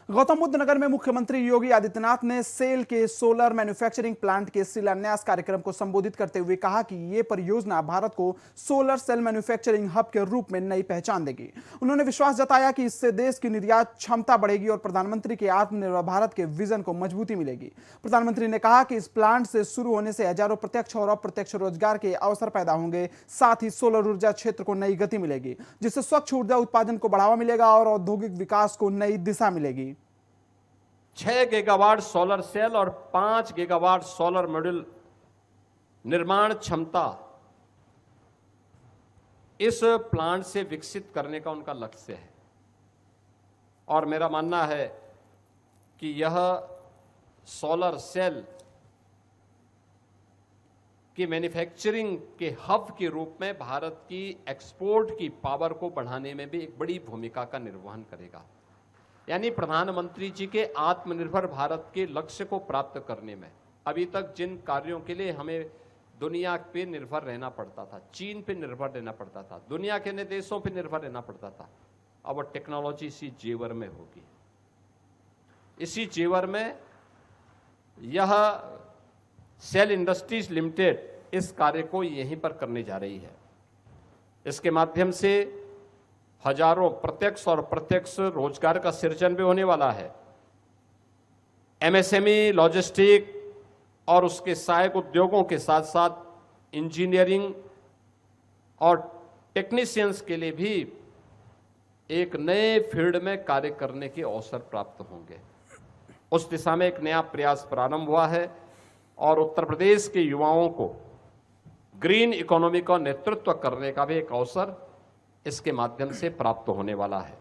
गौतम बुद्ध नगर में मुख्यमंत्री योगी आदित्यनाथ ने सेल के सोलर मैन्युफैक्चरिंग प्लांट के शिलान्यास कार्यक्रम को संबोधित करते हुए कहा कि ये परियोजना भारत को सोलर सेल मैन्युफैक्चरिंग हब के रूप में नई पहचान देगी। उन्होंने विश्वास जताया कि इससे देश की निर्यात क्षमता बढ़ेगी और प्रधानमंत्री के आत्मनिर्भर भारत के विजन को मजबूती मिलेगी। प्रधानमंत्री ने कहा कि इस प्लांट से शुरू होने से हजारों प्रत्यक्ष और अप्रत्यक्ष रोजगार के अवसर पैदा होंगे। साथ ही सोलर ऊर्जा क्षेत्र को नई गति मिलेगी, जिससे स्वच्छ ऊर्जा उत्पादन को बढ़ावा मिलेगा और औद्योगिक विकास को नई दिशा मिलेगी। 6 गीगावाट सोलर सेल और 5 गीगावाट सोलर मॉड्यूल निर्माण क्षमता इस प्लांट से विकसित करने का उनका लक्ष्य है और मेरा मानना है कि यह सोलर सेल की मैन्युफैक्चरिंग के हब के रूप में भारत की एक्सपोर्ट की पावर को बढ़ाने में भी एक बड़ी भूमिका का निर्वहन करेगा। यानी प्रधानमंत्री जी के आत्मनिर्भर भारत के लक्ष्य को प्राप्त करने में अभी तक जिन कार्यों के लिए हमें दुनिया पे निर्भर रहना पड़ता था, चीन पे निर्भर रहना पड़ता था, दुनिया के अन्य देशों पे निर्भर रहना पड़ता था, अब टेक्नोलॉजी इसी जेवर में होगी। इसी जेवर में यह सेल इंडस्ट्रीज लिमिटेड इस कार्य को यहीं पर करने जा रही है। इसके माध्यम से हजारों प्रत्यक्ष और अप्रत्यक्ष रोजगार का सृजन भी होने वाला है। एमएसएमई, लॉजिस्टिक और उसके सहायक उद्योगों के साथ साथ इंजीनियरिंग और टेक्नीशियंस के लिए भी एक नए फील्ड में कार्य करने के अवसर प्राप्त होंगे। उस दिशा में एक नया प्रयास प्रारंभ हुआ है और उत्तर प्रदेश के युवाओं को ग्रीन इकोनॉमी का नेतृत्व करने का भी एक अवसर इसके माध्यम से प्राप्त होने वाला है।